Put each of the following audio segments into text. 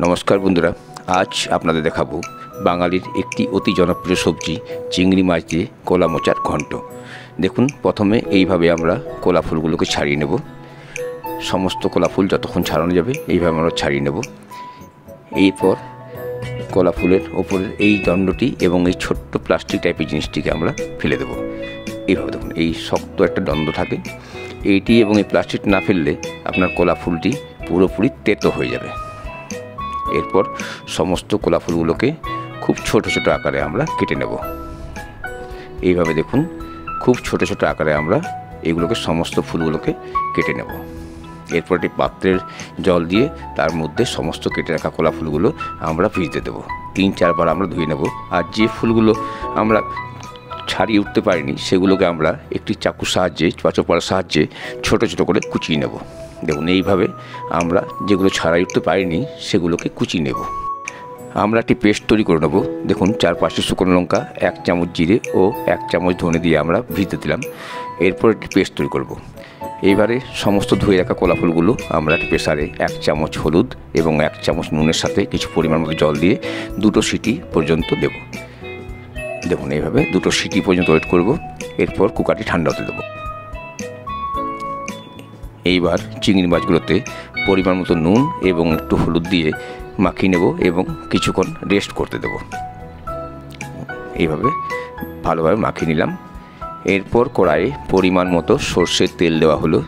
নমস্কার বন্ধুরা, আজ আপনাদের দেখাবো বাঙালির একটি অতি জনপ্রিয় সবজি চিংড়ি মাছ দিয়ে কলা মোচার ঘন্ট। দেখুন, প্রথমে এইভাবে আমরা কলা ফুলগুলোকে ছাড়িয়ে নেব। সমস্ত কলা ফুল যতক্ষণ ছাড়ানো যাবে এইভাবে আমরা ছাড়িয়ে নেব। এরপর কলা ফুলের ওপরের এই দণ্ডটি এবং এই ছোট্ট প্লাস্টিক টাইপের জিনিসটিকে আমরা ফেলে দেব। এইভাবে দেখুন, এই শক্ত একটা দণ্ড থাকে, এইটি এবং এই প্লাস্টিক না ফেললে আপনার কলা ফুলটি পুরোপুরি তেতো হয়ে যাবে। এরপর সমস্ত কলা ফুলগুলোকে খুব ছোট ছোট আকারে আমরা কেটে নেব। এইভাবে দেখুন, খুব ছোট ছোট আকারে আমরা এগুলোকে সমস্ত ফুলগুলোকে কেটে নেব। এরপর একটি পাত্রের জল দিয়ে তার মধ্যে সমস্ত কেটে রাখা কলা ফুলগুলো আমরা ভিজতে দেবো। 3-4 বার আমরা ধুয়ে নেব। আর যে ফুলগুলো আমরা ছাড়িয়ে উঠতে পারিনি সেগুলোকে আমরা একটি চাকুর সাহায্যে বা চোপার সাহায্যে ছোট ছোট করে কুচিয়ে নেব। দেখুন, এইভাবে আমরা যেগুলো ছাড়াই উঠতে পারিনি সেগুলোকে কুচিয়ে নেব। আমরা একটি পেস্ট তৈরি করে নেব। দেখুন, 4-5টি শুকনো লঙ্কা, 1 চামচ জিরে ও 1 চামচ ধনে দিয়ে আমরা ভিজতে দিলাম। এরপর একটি পেস্ট তৈরি করব। এইবারে সমস্ত ধুয়ে রাখা কলা ফুলগুলো আমরা একটি প্রেসারে 1 চামচ হলুদ এবং 1 চামচ নুনের সাথে কিছু পরিমাণ মতো জল দিয়ে 2টো সিটি পর্যন্ত দেব। দেখুন, এইভাবে 2টো সিটি পর্যন্ত ওয়েট করব। এরপর কুকারটি ঠান্ডা হতে দেবো। এইবার চিংড়ি মাছগুলোতে পরিমাণ মতো নুন এবং একটু হলুদ দিয়ে মাখিয়ে নেব এবং কিছুক্ষণ রেস্ট করতে দেব। এইভাবে ভালোভাবে মাখিয়ে নিলাম। এরপর কড়াইয়ে পরিমাণ মতো সর্ষের তেল দেওয়া হলো।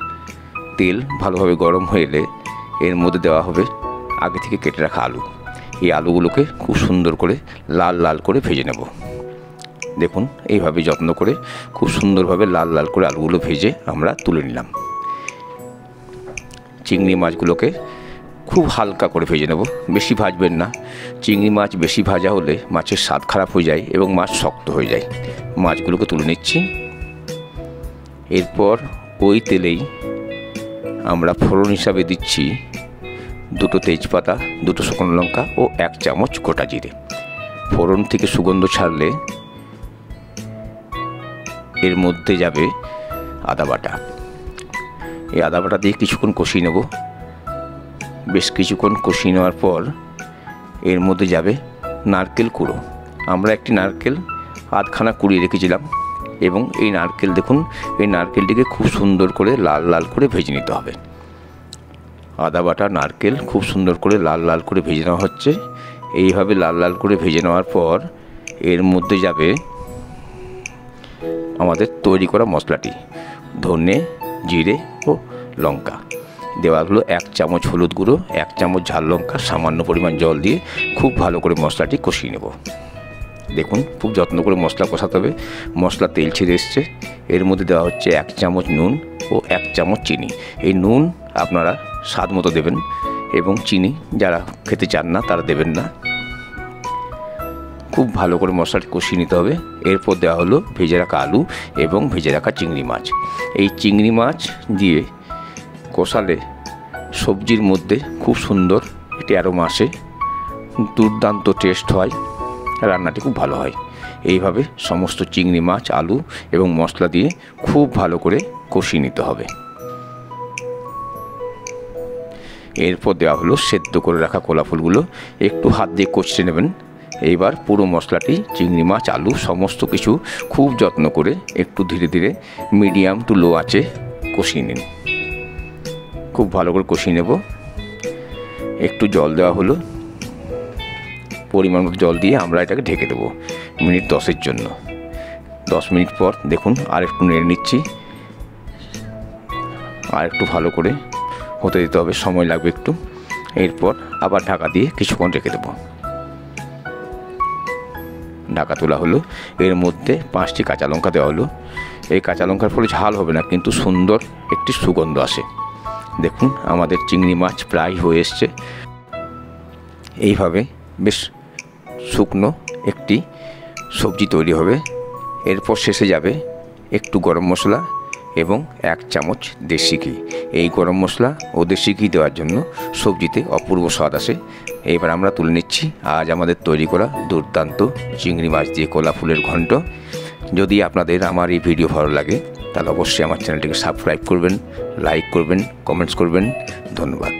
তেল ভালোভাবে গরম হয়ে এলে এর মধ্যে দেওয়া হবে আগে থেকে কেটে রাখা আলু। এই আলুগুলোকে খুব সুন্দর করে লাল লাল করে ভেজে নেব। দেখুন, এইভাবে যত্ন করে খুব সুন্দরভাবে লাল লাল করে আলুগুলো ভেজে আমরা তুলে নিলাম। চিংড়ি মাছগুলোকে খুব হালকা করে ভেজে নেব, বেশি ভাজবেন না। চিংড়ি মাছ বেশি ভাজা হলে মাছের স্বাদ খারাপ হয়ে যায় এবং মাছ শক্ত হয়ে যায়। মাছগুলোকে তুলে নিচ্ছি। এরপর ওই তেলেই আমরা ফোড়ন হিসাবে দিচ্ছি 2টো তেজপাতা, 2টো শুকনো লঙ্কা ও 1 চামচ গোটা জিরে। ফোড়ন থেকে সুগন্ধ ছাড়লে এর মধ্যে যাবে আদা বাটা। এই আদা বাটা দিয়ে কিছুক্ষণ কষিয়ে নেব। বেশ কিছুক্ষণ কষিয়ে নেওয়ার পর এর মধ্যে যাবে নারকেল কুড়ো। আমরা একটি নারকেল আধখানা কুড়িয়ে রেখেছিলাম এবং এই নারকেল দেখুন, এই নারকেলটিকে খুব সুন্দর করে লাল লাল করে ভেজে নিতে হবে। আদা বাটা নারকেল খুব সুন্দর করে লাল লাল করে ভেজে নেওয়া হচ্ছে। এইভাবে লাল লাল করে ভেজে নেওয়ার পর এর মধ্যে যাবে আমাদের তৈরি করা মশলাটি, ধনে, জিরে ও লঙ্কা। দেওয়া হলো 1 চামচ হলুদ গুঁড়ো, 1 চামচ ঝাল লঙ্কা, সামান্য পরিমাণ জল দিয়ে খুব ভালো করে মশলাটি কষিয়ে নেব। দেখুন, খুব যত্ন করে মশলা কষাতে হবে। মশলা তেল ছেড়ে এসছে। এর মধ্যে দেওয়া হচ্ছে 1 চামচ নুন ও 1 চামচ চিনি। এই নুন আপনারা স্বাদ মতো দেবেন এবং চিনি যারা খেতে চান না তারা দেবেন না। খুব ভালো করে মশলাটি কষিয়ে নিতে হবে। এরপর দেওয়া হলো ভেজে রাখা আলু এবং ভেজে রাখা চিংড়ি মাছ। এই চিংড়ি মাছ দিয়ে কষালে সবজির মধ্যে খুব সুন্দর একটি অ্যারোমা আসে, দুর্দান্ত টেস্ট হয়, রান্নাটি খুব ভালো হয়। এইভাবে সমস্ত চিংড়ি মাছ, আলু এবং মশলা দিয়ে খুব ভালো করে কষিয়ে নিতে হবে। এরপর দেওয়া হলো সেদ্ধ করে রাখা কলা ফুলগুলো। একটু হাত দিয়ে কষতে নেবেন। এইবার পুরো মশলাটি, চিংড়ি মাছ, আলু সমস্ত কিছু খুব যত্ন করে একটু ধীরে ধীরে মিডিয়াম টু লো আঁচে কষিয়ে নিন। খুব ভালো করে কষিয়ে নেব। একটু জল দেওয়া হলো। পরিমাণ মতো জল দিয়ে আমরা এটাকে ঢেকে দেবো মিনিট 10-এর জন্য। 10 মিনিট পর দেখুন, আর একটু নেড়ে নিচ্ছি। আর একটু ভালো করে হতে দিতে হবে, সময় লাগবে একটু। এরপর আবার ঢাকা দিয়ে কিছুক্ষণ রেখে দেবো। ঢাকা তোলা হলো। এর মধ্যে 5টি কাঁচা লঙ্কা দেওয়া হলো। এই কাঁচা লঙ্কার ফলে ঝাল হবে না, কিন্তু সুন্দর একটি সুগন্ধ আসে। দেখুন, আমাদের চিংড়ি মাছ প্রায় হয়ে এসছে। এইভাবে বেশ শুকনো একটি সবজি তৈরি হবে। এরপর শেষে যাবে একটু গরম মশলা এবং 1 চামচ দেশি ঘি। এই গরম মশলা ও দেশি ঘি দেওয়ার জন্য সবজিতে অপূর্ব স্বাদ আসে। এইবার আমরা তুলে নিচ্ছি আজ আমাদের তৈরি করা দুর্দান্ত চিংড়ি মাছ দিয়ে কলা ফুলের ঘন্ট। যদি আপনাদের আমার এই ভিডিও ভালো লাগে তাহলে অবশ্যই আমার চ্যানেলটিকে সাবস্ক্রাইব করবেন, লাইক করবেন, কমেন্টস করবেন। ধন্যবাদ।